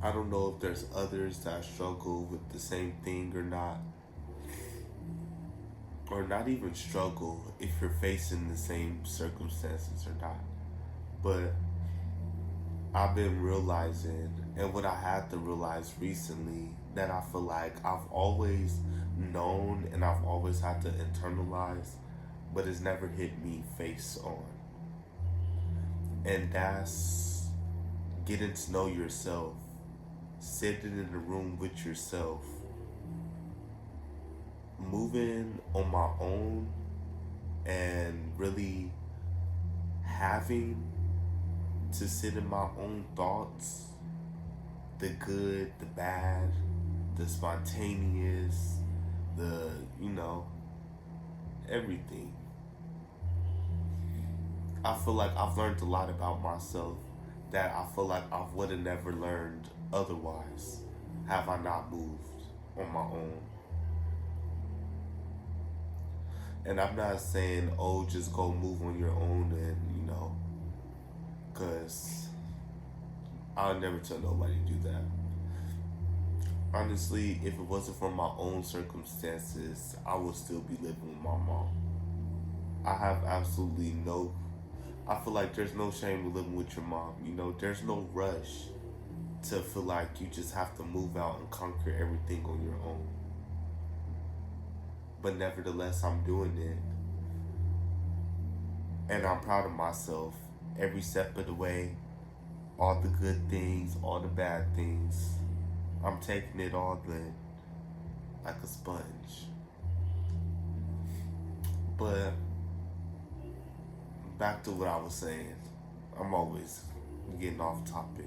I don't know if there's others that struggle with the same thing or not even struggle if you're facing the same circumstances or not. But I've been realizing, and what I had to realize recently, that I feel like I've always known and I've always had to internalize, but it's never hit me face on. And that's getting to know yourself, sitting in the room with yourself, moving on my own, and really having to sit in my own thoughts, the good, the bad, the spontaneous, the, everything. I feel like I've learned a lot about myself that I feel like I would have never learned otherwise have I not moved on my own. And I'm not saying, oh, just go move on your own and, because I'll never tell nobody to do that. Honestly, if it wasn't for my own circumstances, I would still be living with my mom. I have absolutely I feel like there's no shame in living with your mom. There's no rush to feel like you just have to move out and conquer everything on your own. But nevertheless, I'm doing it. And I'm proud of myself every step of the way. All the good things, all the bad things. I'm taking it all in like a sponge. But back to what I was saying. I'm always getting off topic.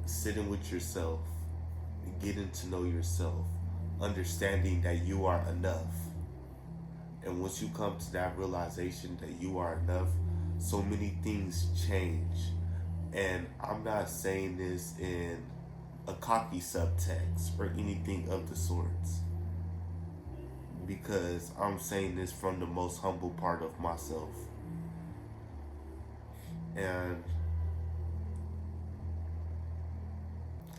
Sitting with yourself, getting to know yourself, understanding that you are enough. And once you come to that realization that you are enough, so many things change. And I'm not saying this in a cocky subtext or anything of the sorts, because I'm saying this from the most humble part of myself. And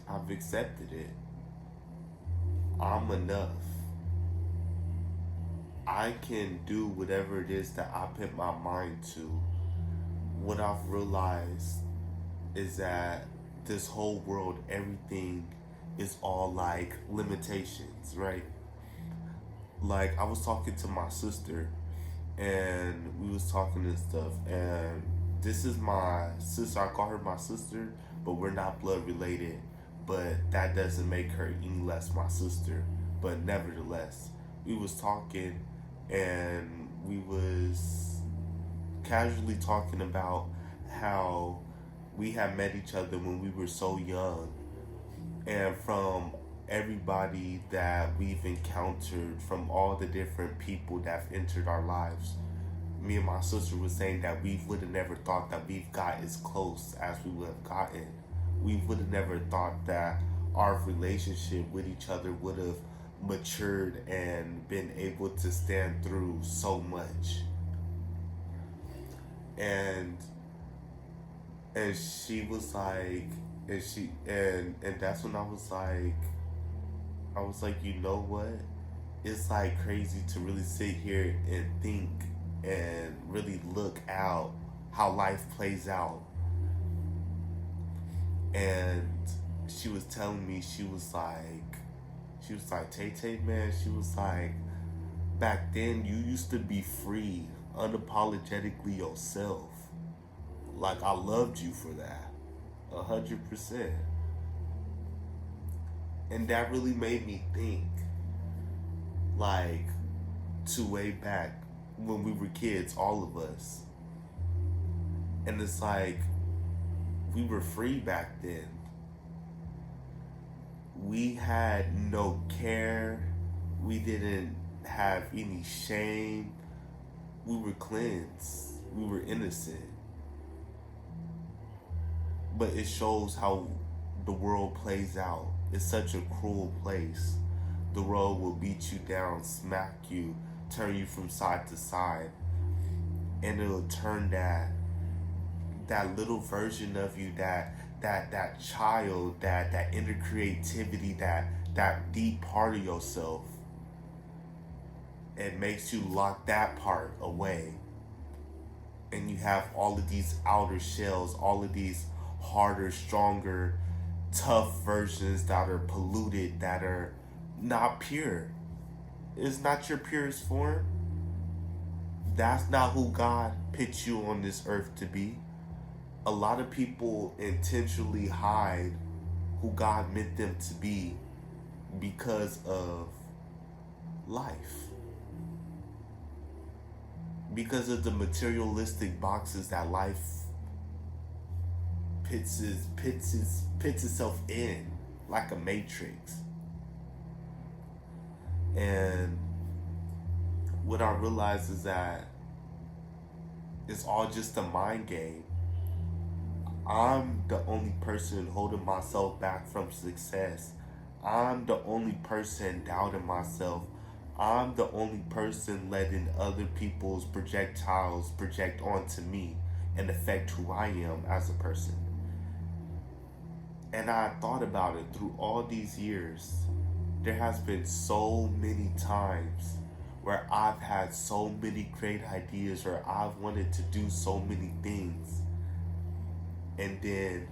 I've accepted it. I'm enough. I can do whatever it is that I put my mind to. What I've realized is that this whole world, everything is all like limitations, right? Like I was talking to my sister and we was talking and stuff, and this is my sister. I call her my sister, but we're not blood related, but that doesn't make her any less my sister. But nevertheless, we was talking and we was casually talking about how we had met each other when we were so young, and from everybody that we've encountered, from all the different people that have entered our lives, me and my sister was saying that we would have never thought that we've got as close as we would have gotten. We would have never thought that our relationship with each other would have matured and been able to stand through so much. And she was like, and that's when I was like, you know what? It's like crazy to really sit here and think and really look out how life plays out. And she was telling me, she was like, Tay, man, she was like, back then you used to be free, unapologetically yourself. Like I loved you for that, 100%. And that really made me think, like, to way back when we were kids, all of us. And it's like, we were free back then. We had no care. We didn't have any shame. We were cleansed. We were innocent. But it shows how the world plays out. It's such a cruel place. The world will beat you down, smack you, turn you from side to side. And it'll turn that that little version of you, that child, that inner creativity, that deep part of yourself. It makes you lock that part away. And you have all of these outer shells, all of these harder, stronger, tough versions that are polluted, that are not pure. It's not your purest form. That's not who God put you on this earth to be. A lot of people intentionally hide who God meant them to be because of life. Because of the materialistic boxes that life pits itself in, like a matrix. And what I realize is that it's all just a mind game. I'm the only person holding myself back from success. I'm the only person doubting myself. I'm the only person letting other people's projectiles project onto me and affect who I am as a person. And I thought about it through all these years. There has been so many times where I've had so many great ideas, or I've wanted to do so many things, and then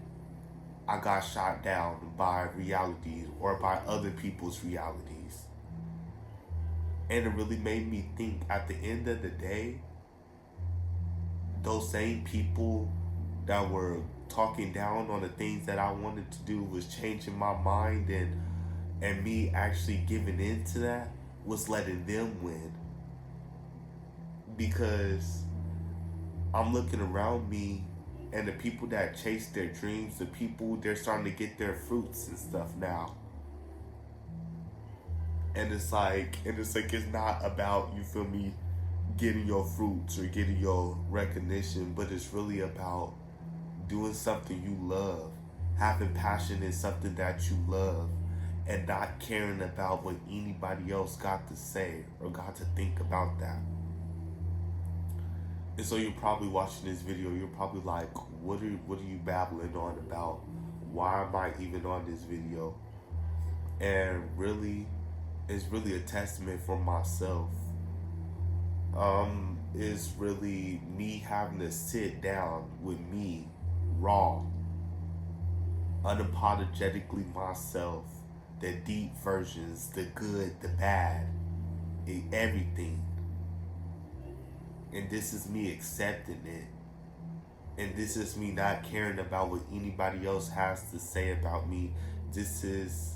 I got shot down by reality or by other people's realities. And it really made me think, at the end of the day, those same people that were talking down on the things that I wanted to do was changing my mind, and me actually giving in to that was letting them win. Because I'm looking around me, and the people that chase their dreams, the people, they're starting to get their fruits and stuff now. And it's like it's not about, you feel me, getting your fruits or getting your recognition, but it's really about doing something you love, having passion in something that you love, and not caring about what anybody else got to say or got to think about that. And so you're probably watching this video, you're probably like, what are you babbling on about? Why am I even on this video? And really, it's really a testament for myself. It's really me having to sit down with me, raw, unapologetically myself, the deep versions, the good, the bad, everything. And this is me accepting it. And this is me not caring about what anybody else has to say about me. This is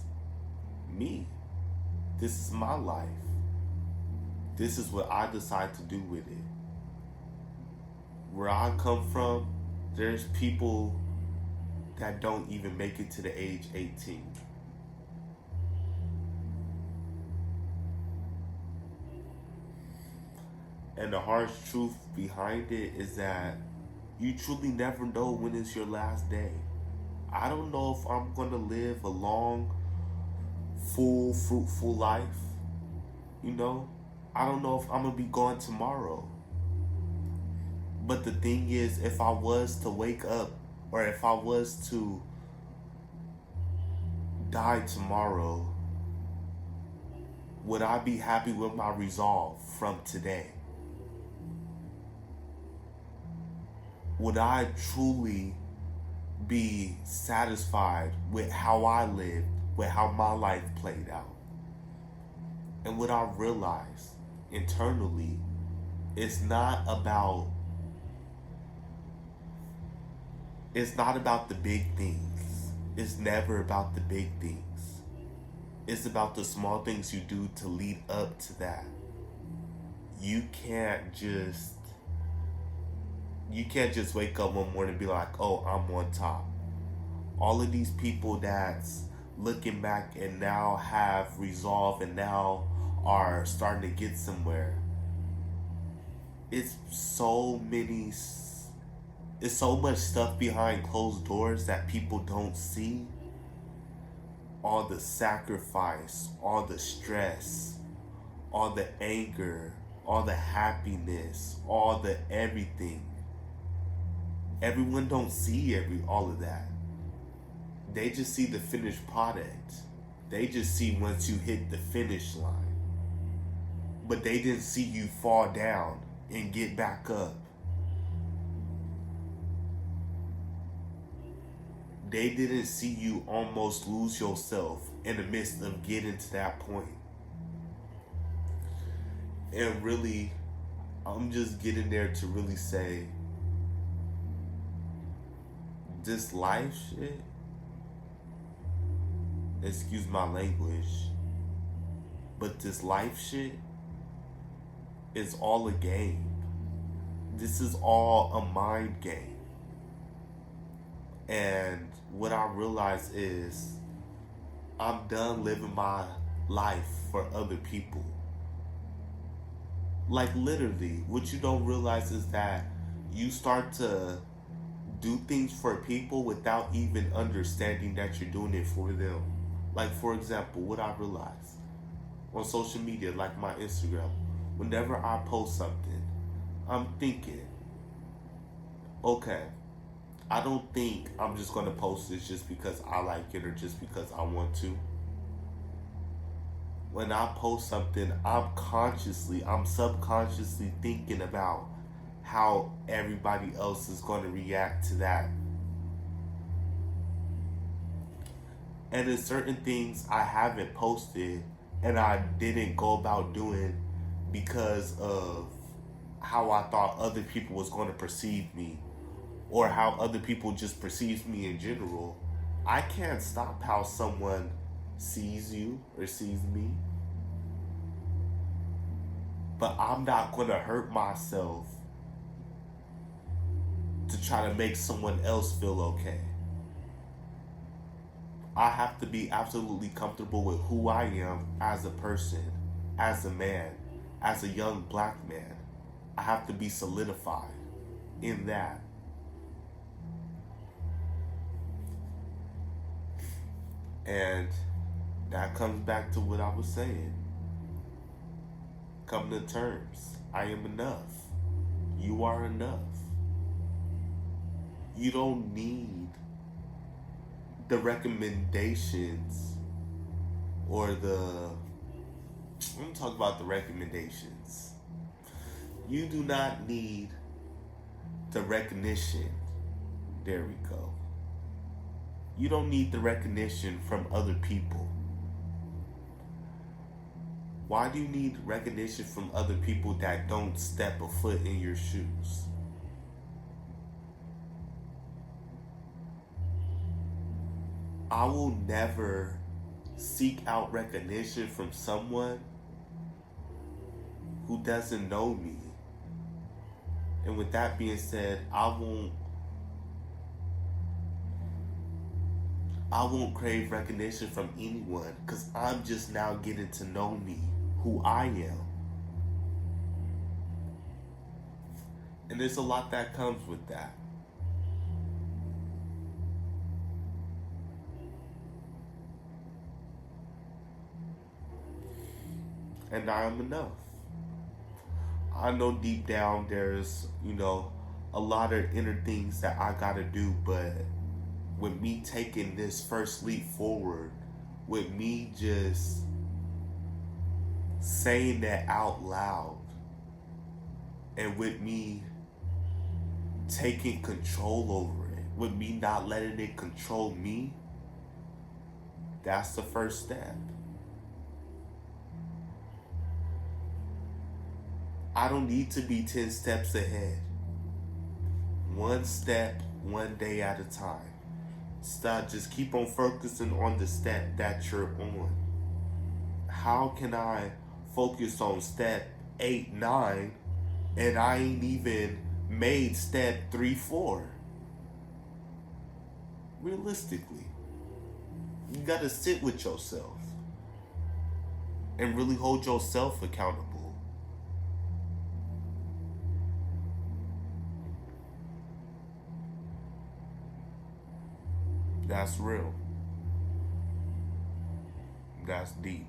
me. This is my life. This is what I decide to do with it. Where I come from, there's people that don't even make it to the age 18. And the harsh truth behind it is that you truly never know when it's your last day. I don't know if I'm going to live a long, full, fruitful life. You know? I don't know if I'm going to be gone tomorrow. But the thing is, if I was to wake up, or if I was to die tomorrow, would I be happy with my resolve from today? Would I truly be satisfied with how I lived, with how my life played out? And what I realized internally, it's not about the big things. It's never about the big things. It's about the small things you do to lead up to that. You can't just wake up one morning and be like, oh, I'm on top. All of these people that's looking back and now have resolve and now are starting to get somewhere. It's so much stuff behind closed doors that people don't see. All the sacrifice, all the stress, all the anger, all the happiness, all the everything Everyone don't see all of that. They just see the finished product. They just see once you hit the finish line. But they didn't see you fall down and get back up. They didn't see you almost lose yourself in the midst of getting to that point. And really, I'm just getting there to really say, this life shit, excuse my language, but this life shit is all a game. This is all a mind game. And what I realize is I'm done living my life for other people. Like literally, what you don't realize is that you start to do things for people without even understanding that you're doing it for them. Like for example, what I realize on social media, like my Instagram, whenever I post something, I'm thinking, okay, I don't think I'm just going to post this just because I like it or just because I want to. When I post something, I'm subconsciously thinking about how everybody else is going to react to that. And there's certain things I haven't posted and I didn't go about doing because of how I thought other people was going to perceive me or how other people just perceive me in general. I can't stop how someone sees you or sees me. But I'm not going to hurt myself to try to make someone else feel okay. I have to be absolutely comfortable with who I am as a person, as a man, as a young black man. I have to be solidified in that. And that comes back to what I was saying. Come to terms. I am enough. You are enough. You don't need the recommendations or I'm going to talk about the recommendations. You do not need the recognition. There we go. You don't need the recognition from other people. Why do you need recognition from other people that don't step a foot in your shoes? I will never seek out recognition from someone who doesn't know me. And with that being said, I won't crave recognition from anyone because I'm just now getting to know me, who I am. And there's a lot that comes with that. And I am enough. I know deep down there's, a lot of inner things that I gotta do, but with me taking this first leap forward, with me just saying that out loud, and with me taking control over it, with me not letting it control me, that's the first step. I don't need to be 10 steps ahead. One step, one day at a time. Just keep on focusing on the step that you're on. How can I focus on step 8, 9, and I ain't even made step 3, 4? Realistically, you gotta sit with yourself and really hold yourself accountable. That's real. That's deep.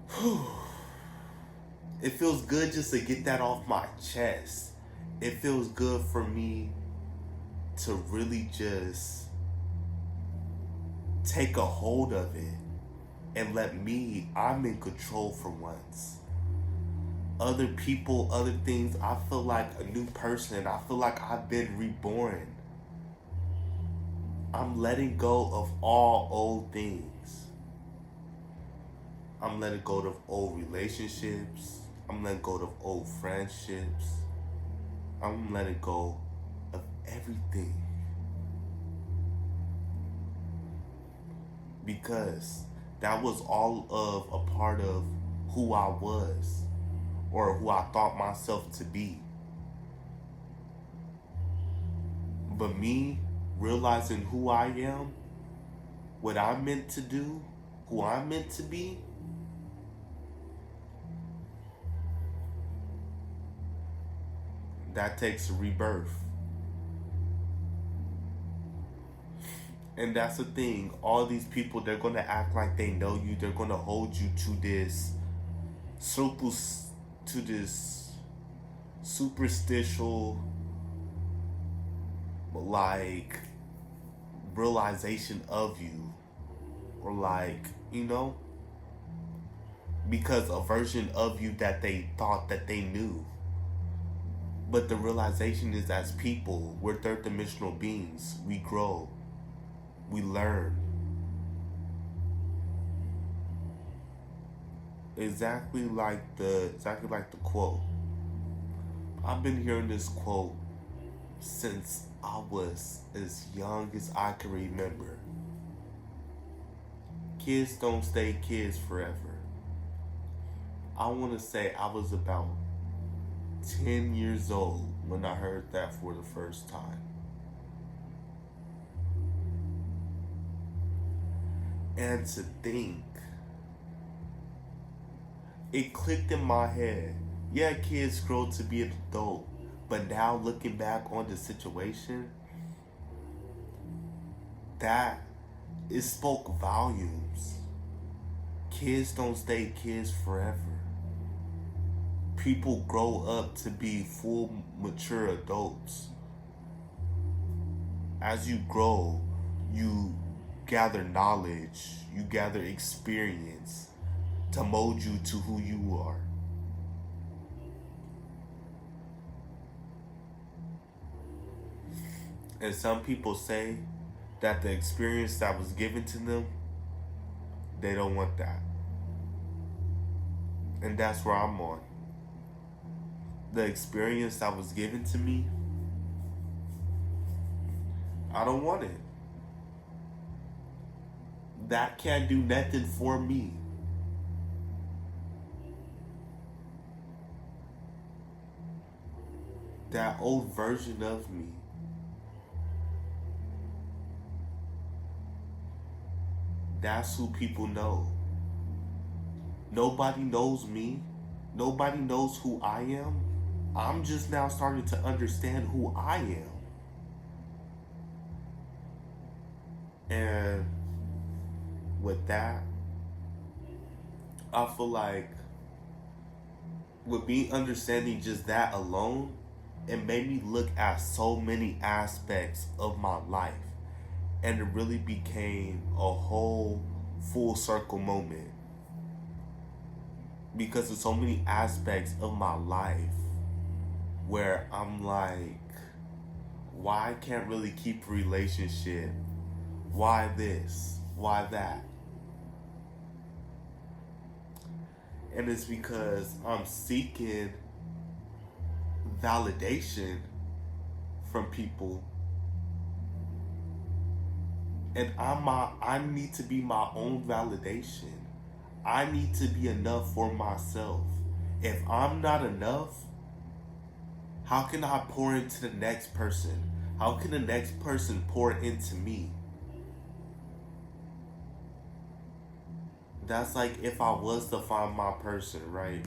Whew. It feels good just to get that off my chest. It feels good for me to really just take a hold of it and I'm in control for once. Other people, other things, I feel like a new person. I feel like I've been reborn. I'm letting go of all old things. I'm letting go of old relationships. I'm letting go of old friendships. I'm letting go of everything. Because that was all of a part of who I was or who I thought myself to be. But me realizing who I am, what I'm meant to do, who I'm meant to be, that takes a rebirth. And that's the thing. All these people, they're going to act like they know you. They're going to hold you to this superstitial, like, realization of you. Or like, because a version of you that they thought that they knew. But the realization is, as people, we're third dimensional beings. We grow. We learn. Exactly like the quote. I've been hearing this quote since I was as young as I can remember. Kids don't stay kids forever. I want to say I was about 10 years old when I heard that for the first time. And to think, it clicked in my head. Yeah, kids grow to be an adult, but now looking back on the situation, that it spoke volumes. Kids don't stay kids forever. People grow up to be full, mature adults. As you grow, you gather knowledge, you gather experience to mold you to who you are. And some people say that the experience that was given to them, they don't want that. And that's where I'm on. The experience that was given to me, I don't want it. That can't do nothing for me. That old version of me, that's who people know. Nobody knows me. Nobody knows who I am. I'm just now starting to understand who I am. And with that, I feel like with me understanding just that alone, it made me look at so many aspects of my life. And it really became a whole full circle moment. Because there's so many aspects of my life where I'm like, why I can't really keep a relationship? Why this? Why that? And it's because I'm seeking validation from people. And I need to be my own validation. I need to be enough for myself. If I'm not enough, how can I pour into the next person? How can the next person pour into me? That's like if I was to find my person, right?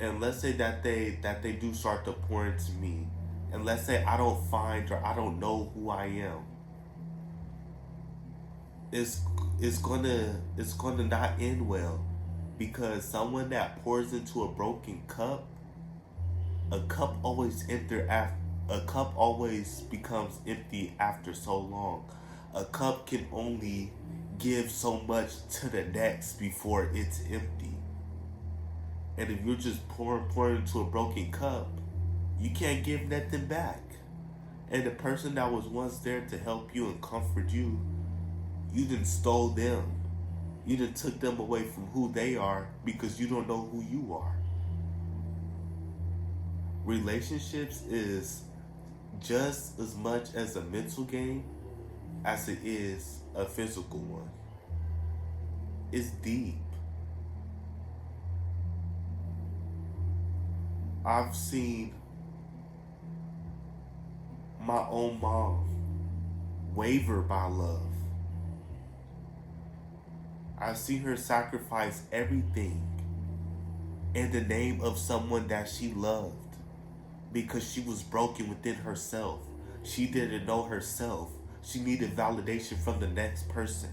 And let's say that they do start to pour into me. And let's say I don't find or I don't know who I am. It's gonna not end well. Because someone that pours into a broken cup, a cup always a cup always becomes empty after so long. A cup can only give so much to the next before it's empty. And if you're just pouring into a broken cup, you can't give nothing back. And the person that was once there to help you and comfort you, you done stole them. You done took them away from who they are because you don't know who you are. Relationships is just as much as a mental game as it is a physical one. It's deep. I've seen my own mom waver by love. I've seen her sacrifice everything in the name of someone that she loved because she was broken within herself. She didn't know herself. She needed validation from the next person.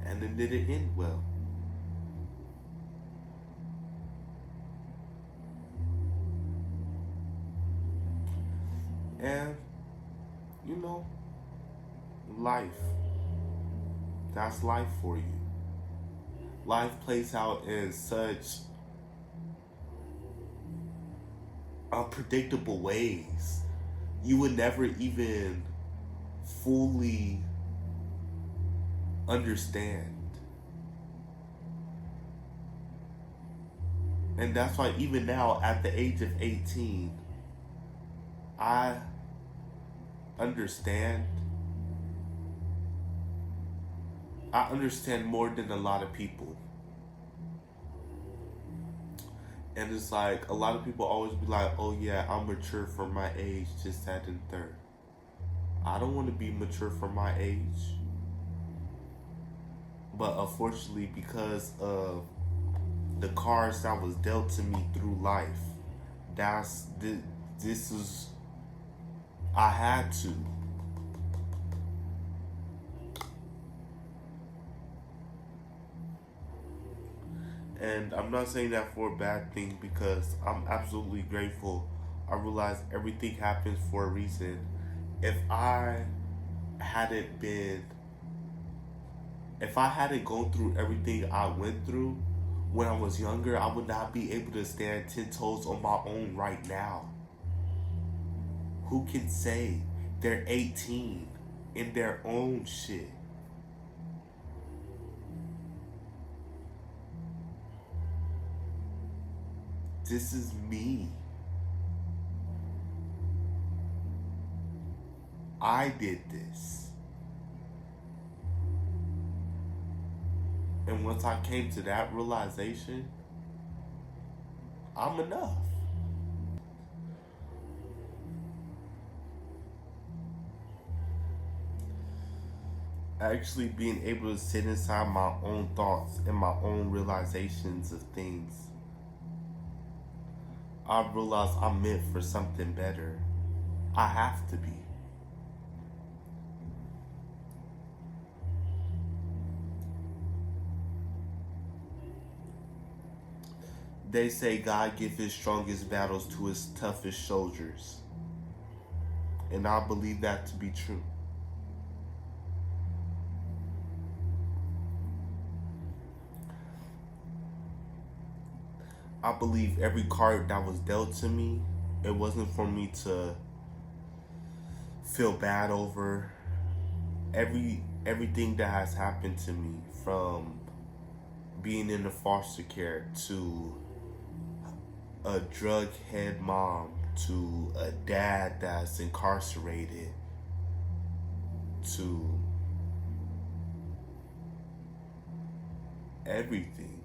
And it didn't end well. And, you know, life. That's life for you. Life plays out in such unpredictable ways. You would never even fully understand. And that's why even now, at the age of 18, I understand. I understand more than a lot of people. And it's like, a lot of people always be like, oh yeah, I'm mature for my age, just that and third. I don't want to be mature for my age. But unfortunately, because of the cards that was dealt to me through life, this is, I had to. And I'm not saying that for a bad thing because I'm absolutely grateful. I realize everything happens for a reason. If I hadn't gone through everything I went through when I was younger, I would not be able to stand 10 toes on my own right now. Who can say they're 18 in their own shit? This is me. I did this. And once I came to that realization, I'm enough. Actually being able to sit inside my own thoughts and my own realizations of things, I realized I'm meant for something better. I have to be. They say God gives his strongest battles to his toughest soldiers. And I believe that to be true. I believe every card that was dealt to me, it wasn't for me to feel bad over. Everything that has happened to me, from being in the foster care to a drug head mom to a dad that's incarcerated to everything.